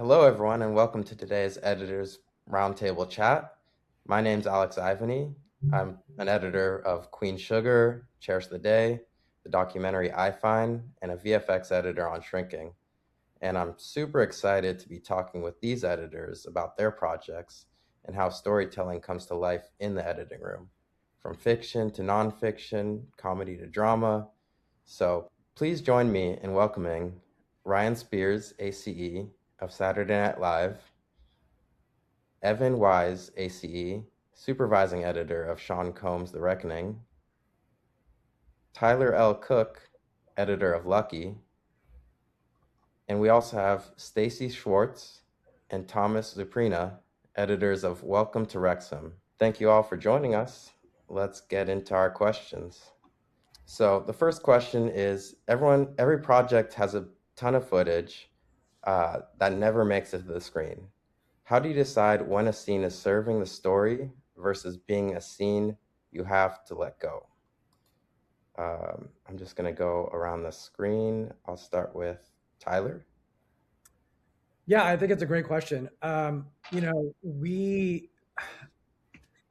Hello, everyone, and welcome to today's Editors Roundtable Chat. My name's Alex Ivany. I'm an editor of Queen Sugar, Cherish the Day, the documentary I Find, and a VFX editor on Shrinking. And I'm super excited to be talking with these editors about their projects and how storytelling comes to life in the editing room, from fiction to nonfiction, comedy to drama. So please join me in welcoming Ryan Spears, ACE, of Saturday Night Live, Evan Wise, ACE, supervising editor of Sean Combs' The Reckoning, Tyler L. Cook, editor of Lucky, and we also have Stacie Schwarz and Thomas Czupryna, editors of Welcome to Wrexham. Thank you all for joining us. Let's get into our questions. So the first question is, every project has a ton of footage that never makes it to the screen. How do you decide when a scene is serving the story versus being a scene you have to let go? I'm just going to go around the screen. I'll start with Tyler. Yeah, I think it's a great question. I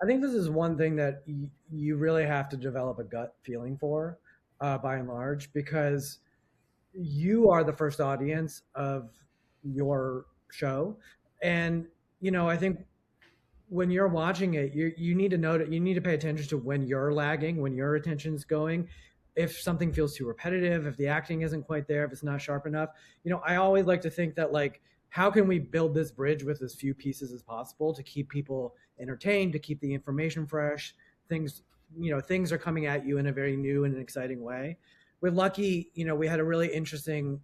think this is one thing that you really have to develop a gut feeling for, by and large, because you are the first audience of your show, and I think when you're watching it, you need to know that you need to pay attention to when you're lagging, when your attention's going. If something feels too repetitive, if the acting isn't quite there, if it's not sharp enough. I always like to think that, like, how can we build this bridge with as few pieces as possible to keep people entertained, to keep the information fresh. Things are coming at you in a very new and exciting way. With Lucky, we had a really interesting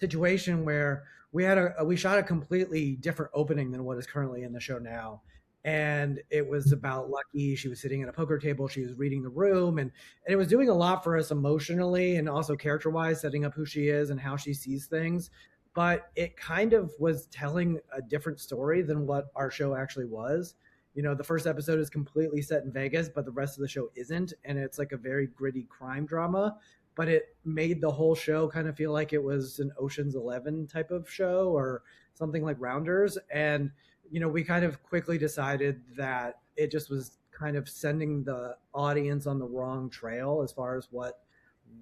situation where we shot a completely different opening than what is currently in the show now. And it was about Lucky. She was sitting at a poker table. She was reading the room, and it was doing a lot for us emotionally and also character wise, setting up who she is and how she sees things. But it kind of was telling a different story than what our show actually was. The first episode is completely set in Vegas, but the rest of the show isn't. And it's like a very gritty crime drama, but it made the whole show kind of feel like it was an Ocean's 11 type of show or something like Rounders. And we kind of quickly decided that it just was kind of sending the audience on the wrong trail as far as what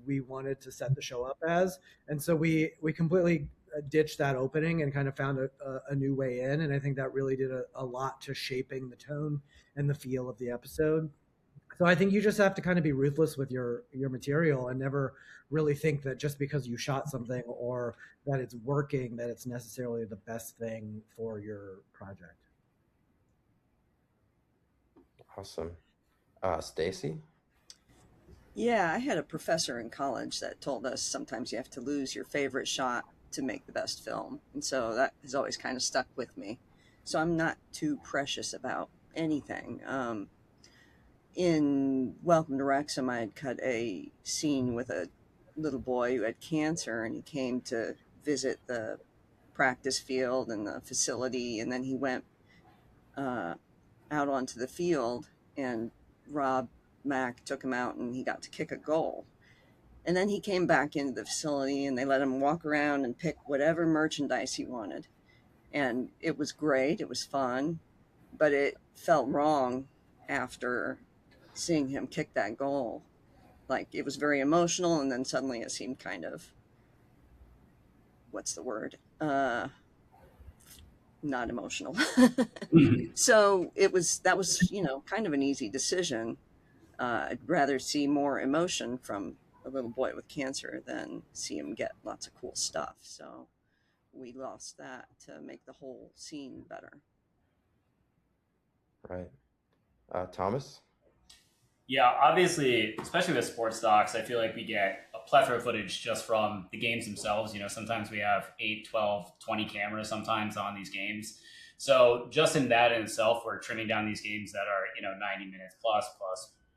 we wanted to set the show up as. And so we completely ditched that opening and kind of found a new way in. And I think that really did a lot to shaping the tone and the feel of the episode. So I think you just have to kind of be ruthless with your material and never really think that just because you shot something or that it's working, that it's necessarily the best thing for your project. Awesome. Stacie? Yeah, I had a professor in college that told us sometimes you have to lose your favorite shot to make the best film. And so that has always kind of stuck with me. So I'm not too precious about anything. In Welcome to Wrexham, I had cut a scene with a little boy who had cancer, and he came to visit the practice field and the facility. And then he went out onto the field, and Rob Mack took him out, and he got to kick a goal. And then he came back into the facility, and they let him walk around and pick whatever merchandise he wanted. And it was great. It was fun, but it felt wrong after seeing him kick that goal. Like, it was very emotional, and then suddenly it seemed kind of, what's the word? Not emotional. So that was, kind of an easy decision. I'd rather see more emotion from a little boy with cancer than see him get lots of cool stuff. So we lost that to make the whole scene better. Right. Thomas? Yeah, obviously, especially with sports docs, I feel like we get a plethora of footage just from the games themselves. Sometimes we have 8, 12, 20 cameras sometimes on these games. So just in that in itself, we're trimming down these games that are, 90 minutes plus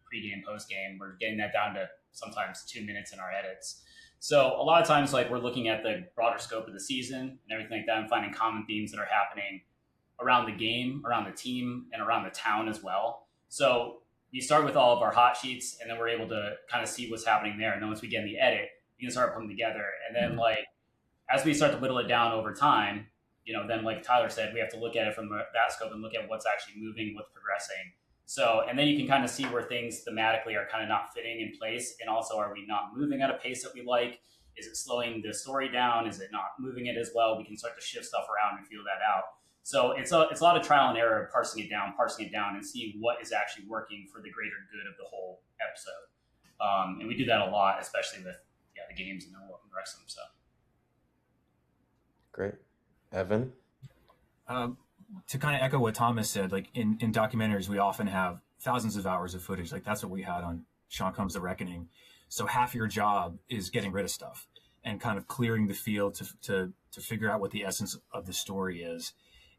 pre-game, post-game. We're getting that down to sometimes 2 minutes in our edits. So a lot of times, like, we're looking at the broader scope of the season and everything like that and finding common themes that are happening around the game, around the team, and around the town as well. So we start with all of our hot sheets, and then we're able to kind of see what's happening there. And then once we get in the edit, we can start putting them together. And then, like, as we start to whittle it down over time, then like Tyler said, we have to look at it from that scope and look at what's actually moving, what's progressing. So, and then you can kind of see where things thematically are kind of not fitting in place. And also, are we not moving at a pace that we like? Is it slowing the story down? Is it not moving it as well? We can start to shift stuff around and feel that out. So it's a lot of trial and error, parsing it down, and seeing what is actually working for the greater good of the whole episode. And we do that a lot, especially with the games and Wrexham. So Great. Evan? To kind of echo what Thomas said, like in documentaries, we often have thousands of hours of footage. Like that's what we had on Sean Combs' The Reckoning. So half your job is getting rid of stuff and kind of clearing the field to figure out what the essence of the story is.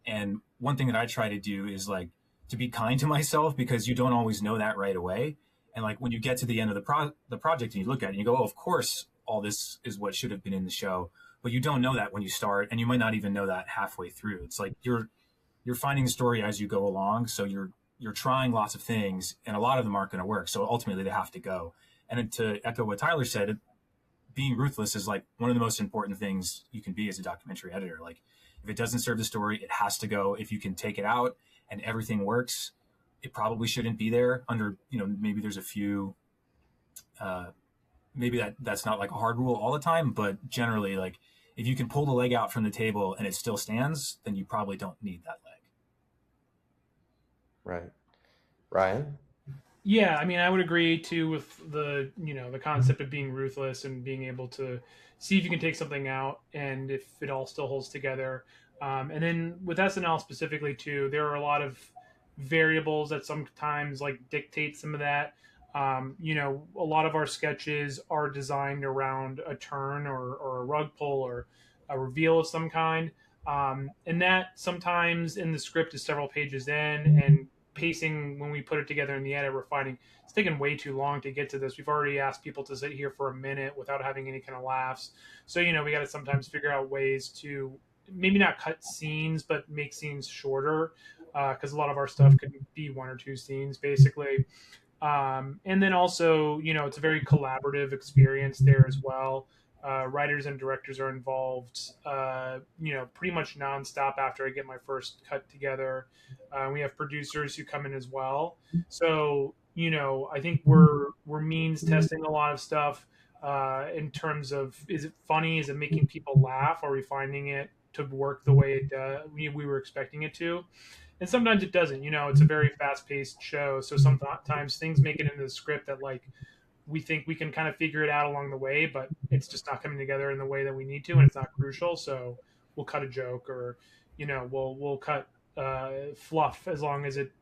And one thing that I try to do is like to be kind to myself, because you don't always know that right away. And like when you get to the end of the project and you look at it and you go, oh, of course, all this is what should have been in the show. But you don't know that when you start, and you might not even know that halfway through. It's like you're finding the story as you go along. So you're trying lots of things, and a lot of them aren't going to work. So ultimately they have to go. And to echo what Tyler said, being ruthless is like one of the most important things you can be as a documentary editor. Like if it doesn't serve the story, it has to go. If you can take it out and everything works, it probably shouldn't be there. Under, maybe there's a few, maybe that's not like a hard rule all the time, but generally, like if you can pull the leg out from the table and it still stands, then you probably don't need that leg. Right. Ryan? Yeah, I mean, I would agree too with the concept of being ruthless and being able to see if you can take something out and if it all still holds together. And then with SNL specifically too, there are a lot of variables that sometimes like dictate some of that. A lot of our sketches are designed around a turn or a rug pull or a reveal of some kind. And that sometimes in the script is several pages in, and pacing when we put it together in the edit, we're finding it's taken way too long to get to this. We've already asked people to sit here for a minute without having any kind of laughs. So, we got to sometimes figure out ways to maybe not cut scenes, but make scenes shorter, because a lot of our stuff could be one or two scenes basically. And then also, it's a very collaborative experience there as well. Writers and directors are involved, pretty much nonstop after I get my first cut together. We have producers who come in as well. So, I think we're means testing a lot of stuff in terms of, is it funny? Is it making people laugh? Are we finding it to work the way we were expecting it to? And sometimes it doesn't. It's a very fast-paced show. So sometimes things make it into the script that like we think we can kind of figure it out along the way, but it's just not coming together in the way that we need to, and it's not crucial. So we'll cut a joke, or we'll cut fluff as long as it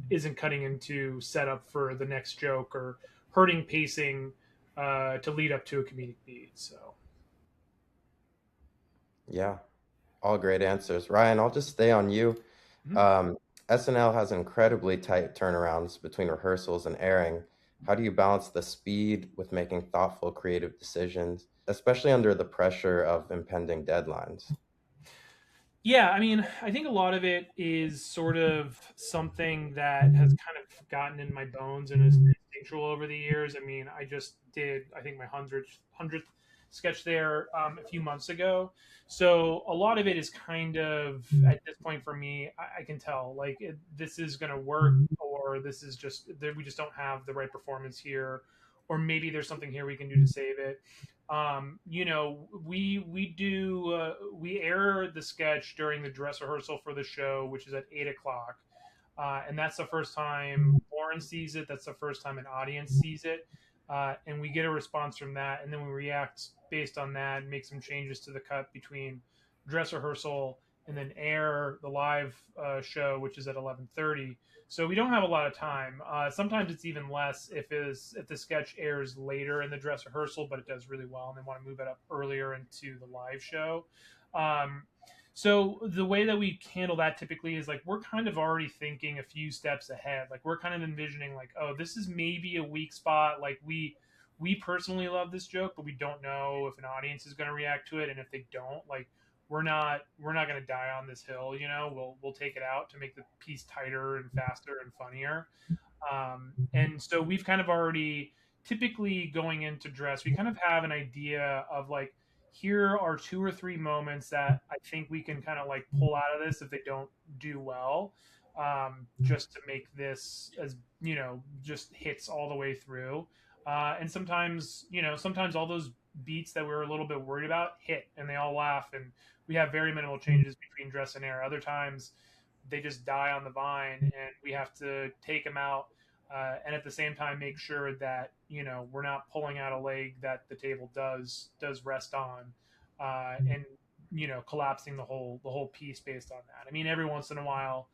isn't cutting into setup for the next joke or hurting pacing to lead up to a comedic beat. So Yeah, all great answers. Ryan, I'll just stay on you. SNL has incredibly tight turnarounds between rehearsals and airing. How do you balance the speed with making thoughtful, creative decisions, especially under the pressure of impending deadlines? Yeah, I mean, I think a lot of it is sort of something that has kind of gotten in my bones and is instinctual over the years. I mean, I just did, I think, my 100th sketch there a few months ago. So a lot of it is kind of, at this point for me, I can tell, like, this is going to work, or this is just, we just don't have the right performance here, or maybe there's something here we can do to save it. We air the sketch during the dress rehearsal for the show, which is at 8:00. And that's the first time Lauren sees it. That's the first time an audience sees it. And we get a response from that. And then we react based on that and make some changes to the cut between dress rehearsal and then air the live show, which is at 11:30. So we don't have a lot of time. Sometimes it's even less if the sketch airs later in the dress rehearsal, but it does really well, and they want to move it up earlier into the live show. So the way that we handle that typically is like, we're kind of already thinking a few steps ahead. Like, we're kind of envisioning like, oh, this is maybe a weak spot. Like we personally love this joke, but we don't know if an audience is going to react to it. And if they don't, like, we're not going to die on this hill. We'll take it out to make the piece tighter and faster and funnier. And so we've kind of already, typically going into dress, we kind of have an idea of like, here are 2 or 3 moments that I think we can kind of like pull out of this if they don't do well, just to make this as, just hits all the way through. And sometimes, sometimes all those beats that we were a little bit worried about hit and they all laugh and we have very minimal changes between dress and air. Other times they just die on the vine and we have to take them out. And at the same time, make sure that we're not pulling out a leg that the table does rest on, and collapsing the whole piece based on that. I mean, every once in a while,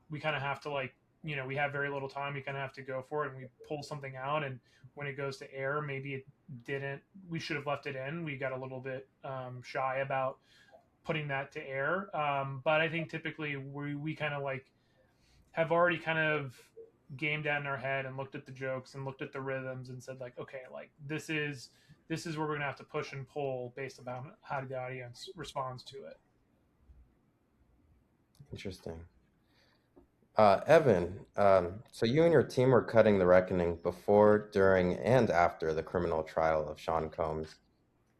we kind of have to we have very little time. We kind of have to go for it, and we pull something out. And when it goes to air, maybe it didn't. We should have left it in. We got a little bit shy about putting that to air. But I think typically we kind of have already kind of gamed out in our head and looked at the jokes and looked at the rhythms and said okay, this is where we're gonna have to push and pull based upon how the audience responds to it. Interesting. Evan, so you and your team were cutting The Reckoning before, during, and after the criminal trial of Sean Combs.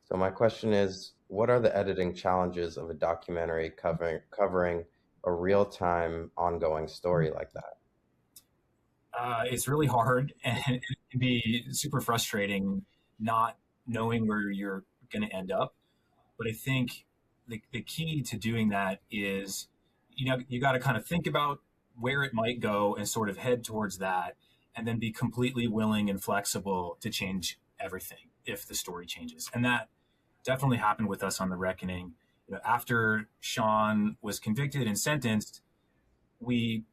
So my question is, what are the editing challenges of a documentary covering a real-time ongoing story like that? It's really hard, and it can be super frustrating not knowing where you're going to end up. But I think the key to doing that is, you got to kind of think about where it might go and sort of head towards that, and then be completely willing and flexible to change everything if the story changes. And that definitely happened with us on The Reckoning. After Sean was convicted and sentenced, we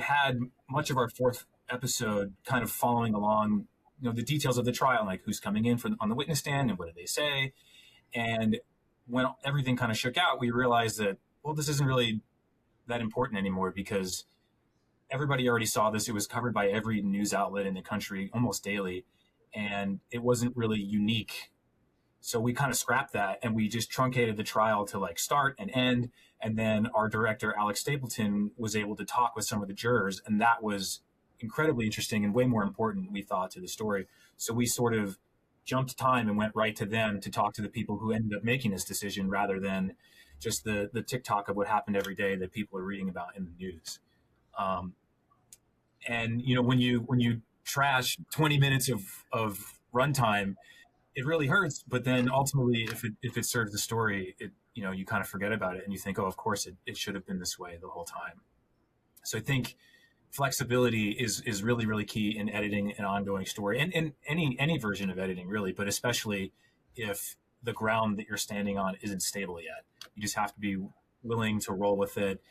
had much of our fourth episode kind of following along, the details of the trial, like who's coming in on the witness stand and what did they say. And when everything kind of shook out, we realized that, well, this isn't really that important anymore because everybody already saw this. It was covered by every news outlet in the country almost daily, and it wasn't really unique. So we kind of scrapped that and we just truncated the trial to start and end. And then our director, Alex Stapleton, was able to talk with some of the jurors, and that was incredibly interesting and way more important, we thought, to the story. So we sort of jumped time and went right to them to talk to the people who ended up making this decision rather than just the TikTok of what happened every day that people are reading about in the news. And when you trash 20 minutes of runtime, it really hurts. But then ultimately, if it serves the story, you kind of forget about it and you think, oh, of course it should have been this way the whole time. So I think flexibility is really, really key in editing an ongoing story, and any version of editing, really, but especially if the ground that you're standing on isn't stable yet. You just have to be willing to roll with it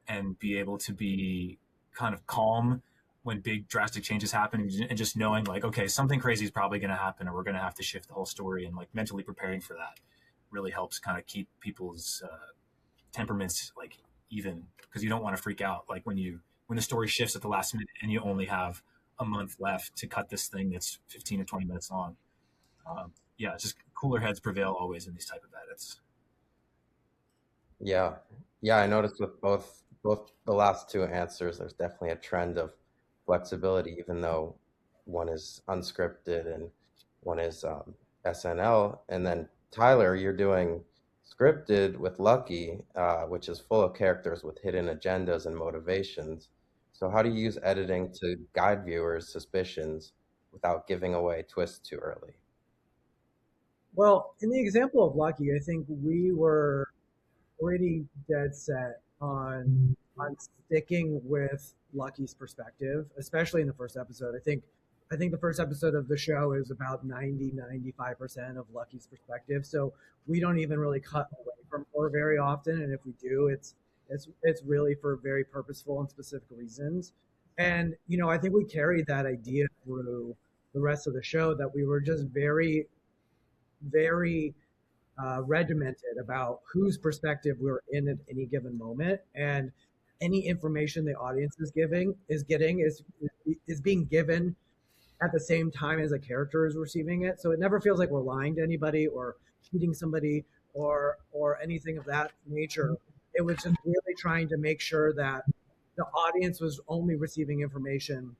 and be able to be kind of calm when big drastic changes happen, and just knowing okay, something crazy is probably going to happen, or we're going to have to shift the whole story, and mentally preparing for that really helps kind of keep people's temperaments even, because you don't want to freak out when the story shifts at the last minute and you only have a month left to cut this thing that's 15 or 20 minutes long. It's just cooler heads prevail always in these type of edits. Yeah, I noticed with both the last two answers, there's definitely a trend of flexibility, even though one is unscripted and one is SNL. And then Tyler, you're doing scripted with Lucky, which is full of characters with hidden agendas and motivations. So how do you use editing to guide viewers' suspicions without giving away twists too early? Well, in the example of Lucky, I think we were pretty dead set on sticking with Lucky's perspective, especially in the first episode. I think the first episode of the show is about 95% of Lucky's perspective. So we don't even really cut away from her very often. And if we do, it's really for very purposeful and specific reasons. And, I think we carried that idea through the rest of the show, that we were just very, very regimented about whose perspective we're in at any given moment. And any information the audience is getting is being given at the same time as a character is receiving it. So it never feels like we're lying to anybody or cheating somebody or anything of that nature. It was just really trying to make sure that the audience was only receiving information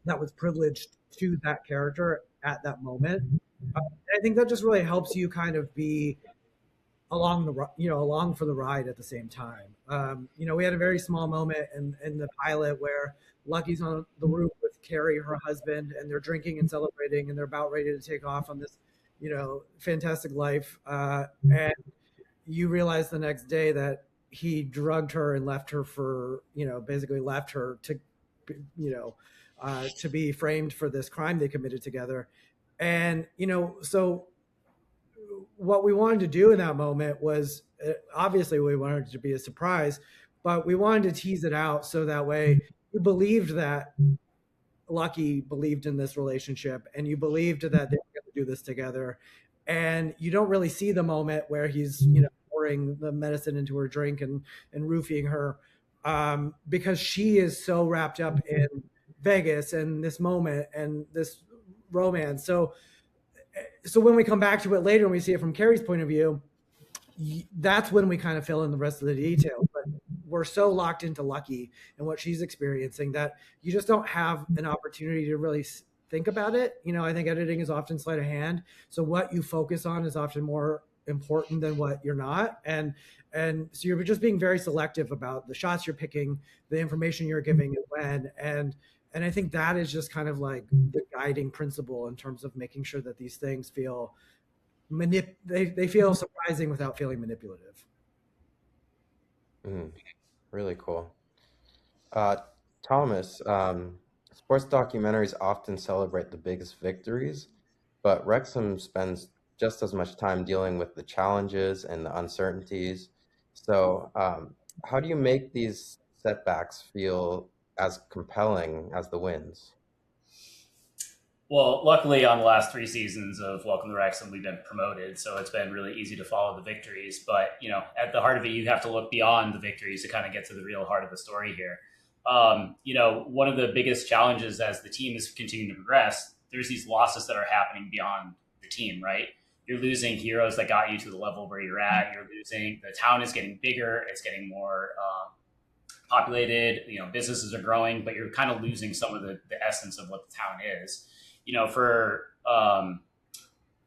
that was privileged to that character at that moment. I think that just really helps you kind of be along for the ride at the same time. We had a very small moment in the pilot where Lucky's on the roof with Carrie, her husband, and they're drinking and celebrating, and they're about ready to take off on this, fantastic life. And you realize the next day that he drugged her and left her basically left her to, to be framed for this crime they committed together. And, so what we wanted to do in that moment was obviously we wanted it to be a surprise, but we wanted to tease it out so that way you believed that Lucky believed in this relationship and you believed that they were going to do this together. And you don't really see the moment where he's, pouring the medicine into her drink and roofing her because she is so wrapped up in Vegas and this moment and this romance. So when we come back to it later and we see it from Carrie's point of view, that's when we kind of fill in the rest of the details. But we're so locked into Lucky and what she's experiencing that you just don't have an opportunity to really think about it. I think editing is often sleight of hand. So what you focus on is often more important than what you're not. And so you're just being very selective about the shots you're picking, the information you're giving and when. And I think that is just kind of like the guiding principle in terms of making sure that these things feel they feel surprising without feeling manipulative. Really cool. Thomas, sports documentaries often celebrate the biggest victories, but Wrexham spends just as much time dealing with the challenges and the uncertainties. So how do you make these setbacks feel as compelling as the wins? Well, luckily on the last 3 seasons of Welcome to Wrexham, we've been promoted, so it's been really easy to follow the victories. But, at the heart of it, you have to look beyond the victories to kind of get to the real heart of the story here. One of the biggest challenges as the team is continuing to progress, there's these losses that are happening beyond the team, right? You're losing heroes that got you to the level where you're at. You're losing, the town is getting bigger. It's getting more populated. Businesses are growing, but you're kind of losing some of the essence of what the town is.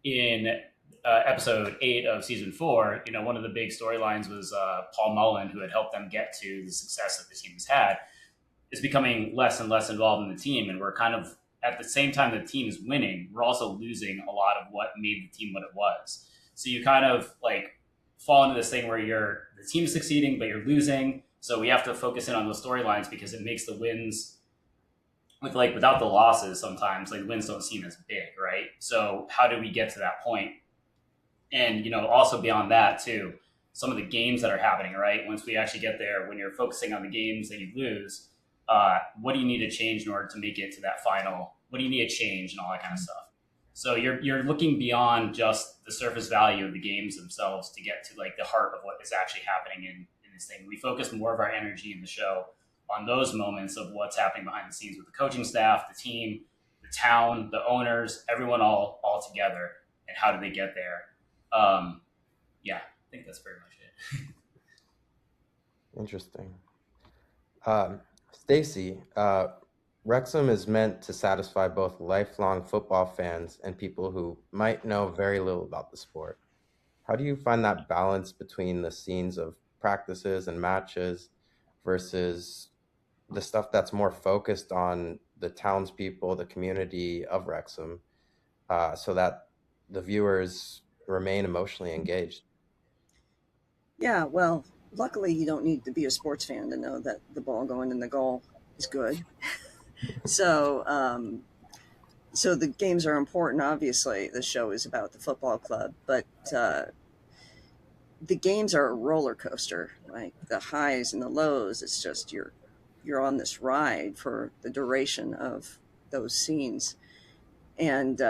In episode 8 of season 4, one of the big storylines was Paul Mullen, who had helped them get to the success that the team has had, is becoming less and less involved in the team. And we're kind of, at the same time the team is winning, we're also losing a lot of what made the team what it was. So you kind of like fall into this thing where the team's succeeding, but you're losing. So we have to focus in on those storylines because it makes the wins without the losses, sometimes the wins don't seem as big, right? So how do we get to that point? And, also beyond that too, some of the games that are happening, right? Once we actually get there, when you're focusing on the games that you lose, what do you need to change in order to make it to that final? What do you need to change and all that kind of stuff? So you're looking beyond just the surface value of the games themselves to get to the heart of what is actually happening in this thing. We focus more of our energy in the show on those moments of what's happening behind the scenes with the coaching staff, the team, the town, the owners, everyone all together, and how do they get there? I think that's pretty much it. Interesting. Stacie, Wrexham is meant to satisfy both lifelong football fans and people who might know very little about the sport. How do you find that balance between the scenes of practices and matches versus the stuff that's more focused on the townspeople, the community of Wrexham, so that the viewers remain emotionally engaged? Yeah, well, luckily you don't need to be a sports fan to know that the ball going in the goal is good. So the games are important. Obviously, the show is about the football club, but the games are a roller coaster, right? The highs and the lows. It's just you're on this ride for the duration of those scenes, and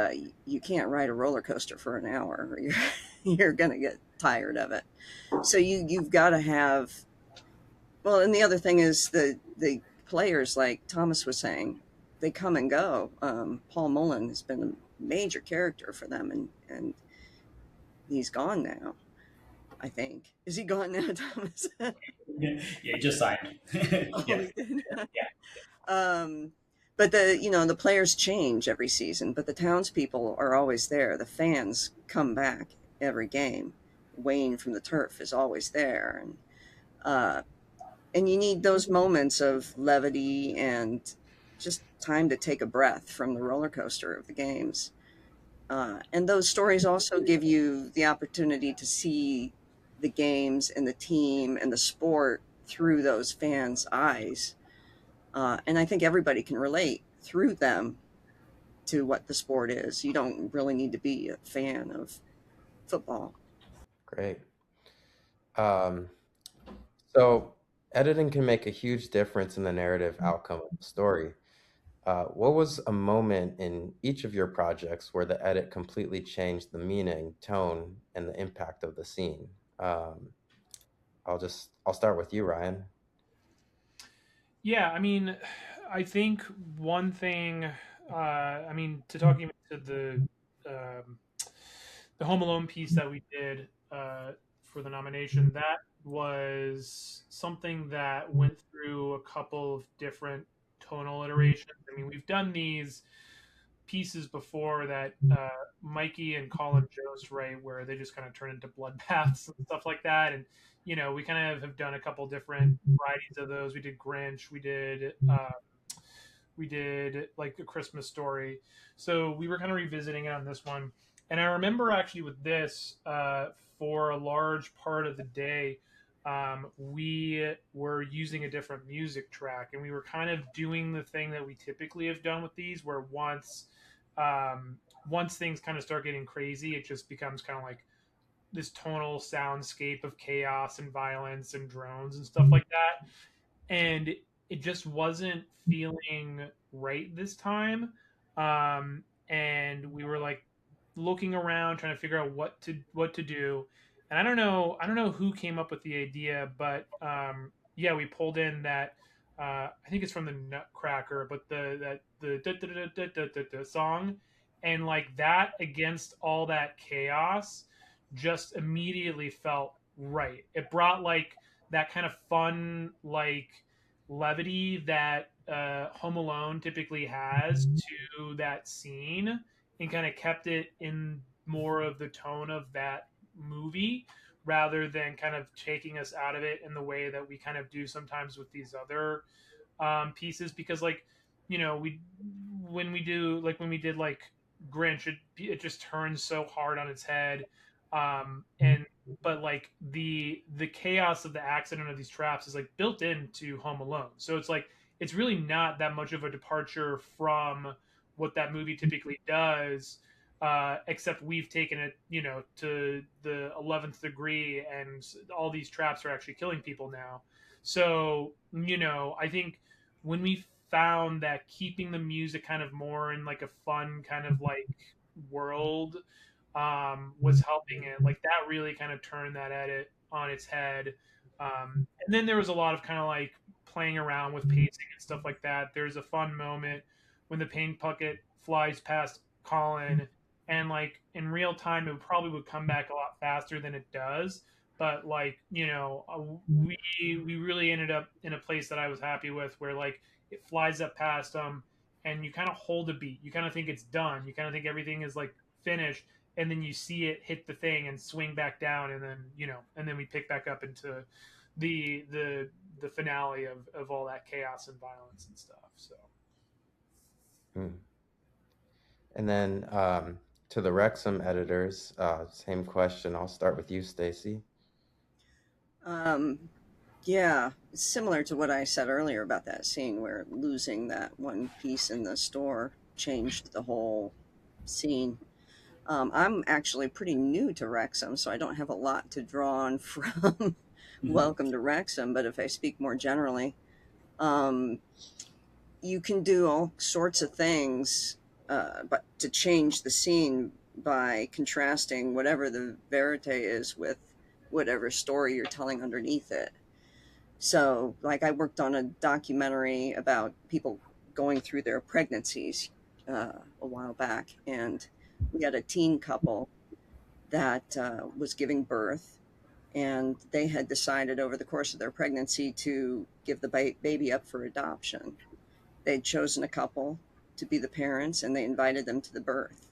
you can't ride a roller coaster for an hour, or you're gonna get tired of it. So you've got to have. Well, and the other thing is the players, like Thomas was saying, they come and go. Paul Mullen has been a major character for them, and he's gone now. I think. Is he gone now, Thomas? Yeah, he just signed. Oh, yeah. He did? Yeah. But the players change every season, but the townspeople are always there. The fans come back every game. Wayne from the turf is always there. And you need those moments of levity and just time to take a breath from the roller coaster of the games. And those stories also give you the opportunity to see the games and the team and the sport through those fans' eyes. And I think everybody can relate through them to what the sport is. You don't really need to be a fan of football. Great. Um, so editing can make a huge difference in the narrative outcome of the story. What was a moment in each of your projects where the edit completely changed the meaning, tone, and the impact of the scene? I'll start with you, Ryan. Yeah, I mean, I think one thing, I mean, to talking to the Home Alone piece that we did for the nomination, that was something that went through a couple of different tonal iterations. I mean, we've done these pieces before that Mikey and Colin Jost write, where they just kind of turn into bloodbaths and stuff like that. And we kind of have done a couple different varieties of those. We did Grinch, we did like A Christmas Story. So we were kind of revisiting it on this one. And I remember actually with this, for a large part of the day, we were using a different music track, and we were kind of doing the thing that we typically have done with these, where once things kind of start getting crazy, it just becomes kind of like this tonal soundscape of chaos and violence and drones and stuff like that. And it just wasn't feeling right this time. And we were like looking around trying to figure out what to do. And I don't know who came up with the idea, but yeah, we pulled in that I think it's from the Nutcracker, but the song, and like that against all that chaos just immediately felt right. It brought like that kind of fun, like levity that Home Alone typically has to that scene, and kind of kept it in more of the tone of that movie rather than kind of taking us out of it in the way that we kind of do sometimes with these other pieces. Because like we when we did like Grinch, it just turns so hard on its head. And but like the chaos of the accident of these traps is like built into Home Alone, so it's like it's really not that much of a departure from what that movie typically does, except we've taken it to the 11th degree, and all these traps are actually killing people now. So I think when we found that keeping the music kind of more in like a fun kind of like world was helping it. Like that really kind of turned that edit on its head. And then there was a lot of kind of like playing around with pacing and stuff like that. There's a fun moment when the paint bucket flies past Colin, and like in real time, it probably would come back a lot faster than it does. But like we really ended up in a place that I was happy with, where like it flies up past them, and you kind of hold a beat. You kind of think it's done. You kind of think everything is like finished, and then you see it hit the thing and swing back down, and then and then we pick back up into the finale of all that chaos and violence and stuff. So And then to the Wrexham editors, same question. I'll start with you, Stacie. Yeah, it's similar to what I said earlier about that scene where losing that one piece in the store changed the whole scene. I'm actually pretty new to Wrexham, so I don't have a lot to draw on from Welcome to Wrexham, but if I speak more generally, you can do all sorts of things but to change the scene by contrasting whatever the verite is with whatever story you're telling underneath it. So, like, I worked on a documentary about people going through their pregnancies a while back, and we had a teen couple that was giving birth, and they had decided over the course of their pregnancy to give the baby up for adoption. They'd chosen a couple to be the parents, and they invited them to the birth.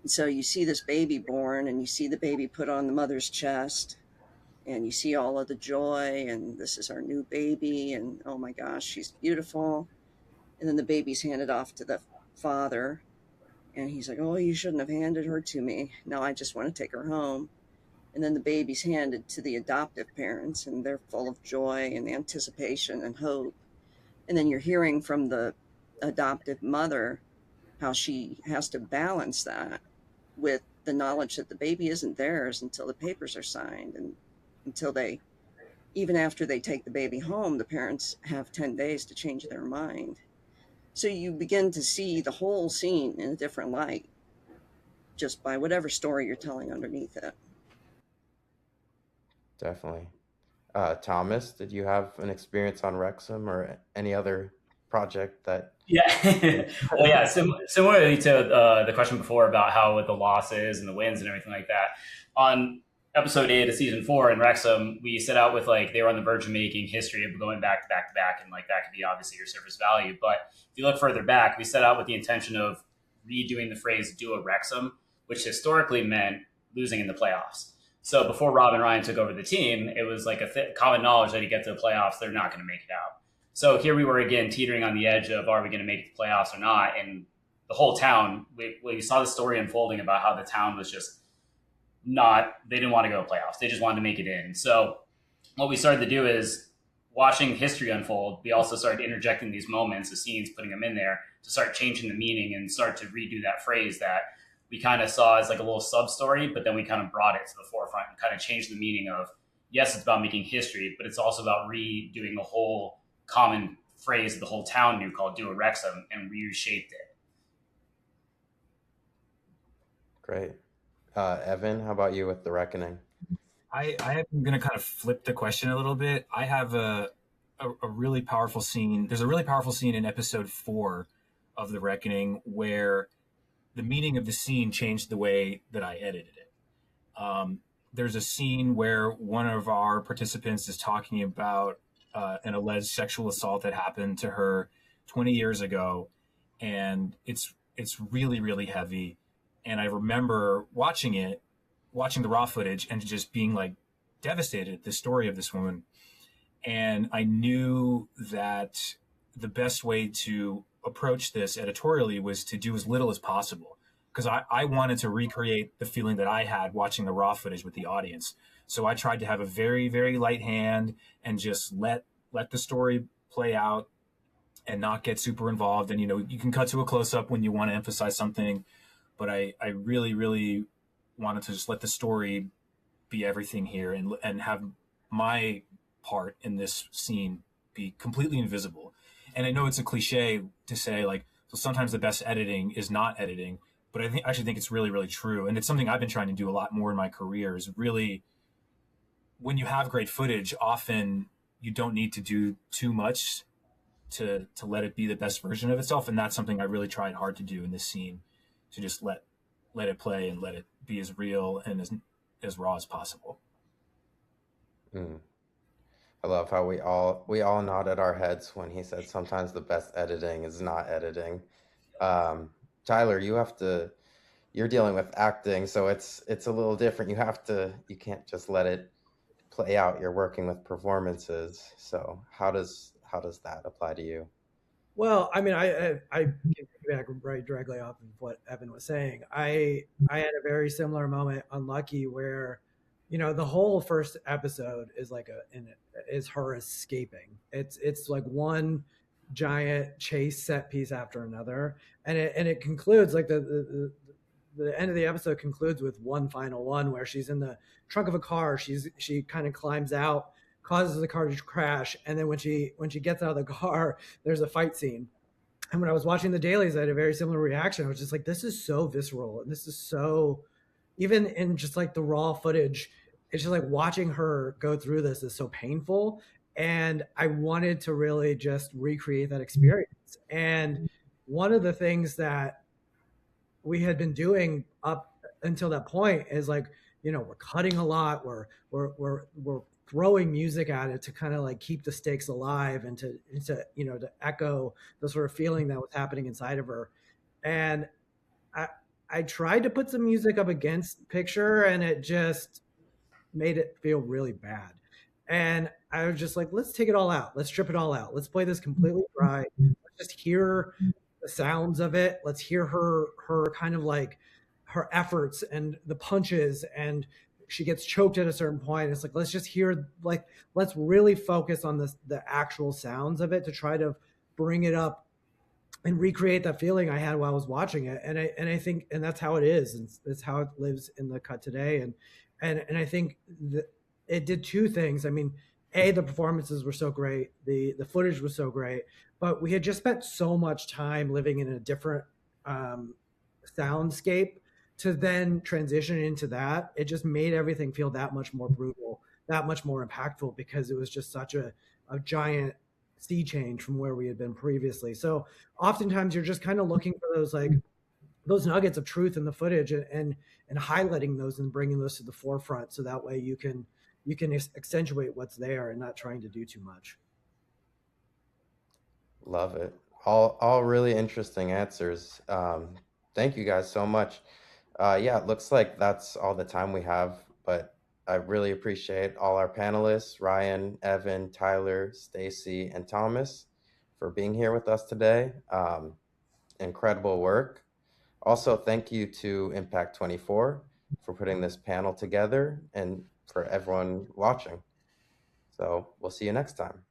So you see this baby born, and you see the baby put on the mother's chest, and you see all of the joy, and this is our new baby, and oh my gosh, she's beautiful. And then the baby's handed off to the father, and he's like, oh, you shouldn't have handed her to me. No, I just want to take her home. And then the baby's handed to the adoptive parents, and they're full of joy and anticipation and hope. And then you're hearing from the adoptive mother how she has to balance that with the knowledge that the baby isn't theirs until the papers are signed, and until they, even after they take the baby home, the parents have 10 days to change their mind. So you begin to see the whole scene in a different light just by whatever story you're telling underneath it. Definitely. Thomas, did you have an experience on Wrexham or any other project that? Yeah. Well, yeah. Similarly to the question before about how with the losses and the wins and everything like that, on episode 8 of season 4 in Wrexham, we set out with like they were on the verge of making history of going back to back to back, and like that could be obviously your surface value. But if you look further back, we set out with the intention of redoing the phrase "do a Wrexham," which historically meant losing in the playoffs. So before Rob and Ryan took over the team, it was like a common knowledge that you get to the playoffs, they're not going to make it out. So here we were again teetering on the edge of, are we going to make it to the playoffs or not? And the whole town, we saw the story unfolding about how the town was just not, they didn't want to go to playoffs. They just wanted to make it in. So what we started to do is, watching history unfold, we also started interjecting these moments, the scenes, putting them in there to start changing the meaning and start to redo that phrase that we kind of saw as like a little sub story, but then we kind of brought it to the forefront and kind of changed the meaning of, yes, it's about making history, but it's also about redoing the whole common phrase that the whole town knew called "do a Wrexham," and reshaped it. Great. Evan, how about you with The Reckoning? I am going to kind of flip the question a little bit. I have a really powerful scene. There's a really powerful scene in episode 4 of The Reckoning where the meaning of the scene changed the way that I edited it. There's a scene where one of our participants is talking about an alleged sexual assault that happened to her 20 years ago, and it's really, really heavy. And I remember watching the raw footage and just being like devastated at the story of this woman. And I knew that the best way to approach this editorially was to do as little as possible, because I wanted to recreate the feeling that I had watching the raw footage with the audience. So I tried to have a very, very light hand and just let the story play out and not get super involved. And, you can cut to a close up when you want to emphasize something, but I really, really wanted to just let the story be everything here and have my part in this scene be completely invisible. And I know it's a cliche to say, like, so sometimes the best editing is not editing, but I actually think it's really, really true. And it's something I've been trying to do a lot more in my career, is really, when you have great footage, often you don't need to do too much to let it be the best version of itself. And that's something I really tried hard to do in this scene, to just let it play and let it be as real and as raw as possible. I love how we all nodded our heads when he said sometimes the best editing is not editing. Tyler, you're dealing with acting, so it's a little different. You can't just let it play out. You're working with performances. So how does that apply to you? Well, I mean, I can piggyback right directly off of what Evan was saying. I had a very similar moment on Lucky where, the whole first episode is like is her escaping. It's like one giant chase set piece after another, and it concludes like the end of the episode concludes with one final one where she's in the trunk of a car. She kind of climbs out, causes the car to crash, and then when she gets out of the car, there's a fight scene. And when I was watching the dailies, I had a very similar reaction. I was just like, this is so visceral, and this is so, even in just like the raw footage, it's just like watching her go through this is so painful. And I wanted to really just recreate that experience. And one of the things that we had been doing up until that point is like, we're cutting a lot, we're throwing music at it to kind of like keep the stakes alive and to to echo the sort of feeling that was happening inside of her. And I tried to put some music up against picture, and it just made it feel really bad. And I was just like, let's take it all out. Let's strip it all out. Let's play this completely dry. Let's just hear the sounds of it. Let's hear her kind of like her efforts and the punches, and she gets choked at a certain point. It's like, let's just hear, like, let's really focus on the actual sounds of it to try to bring it up and recreate that feeling I had while I was watching it. And I think, and that's how it is. And it's how it lives in the cut today. And I think that it did two things. I mean, the performances were so great, the footage was so great, but we had just spent so much time living in a different soundscape to then transition into that. It just made everything feel that much more brutal, that much more impactful, because it was just such a giant sea change from where we had been previously. So oftentimes you're just kind of looking for those, like, those nuggets of truth in the footage, and highlighting those and bringing those to the forefront, so that way you can accentuate what's there and not trying to do too much. Love it. All really interesting answers. Thank you guys so much. Yeah, it looks like that's all the time we have, but I really appreciate all our panelists, Ryan, Evan, Tyler, Stacie, and Thomas, for being here with us today. Incredible work. Also, thank you to Impact 24 for putting this panel together, and for everyone watching. So we'll see you next time.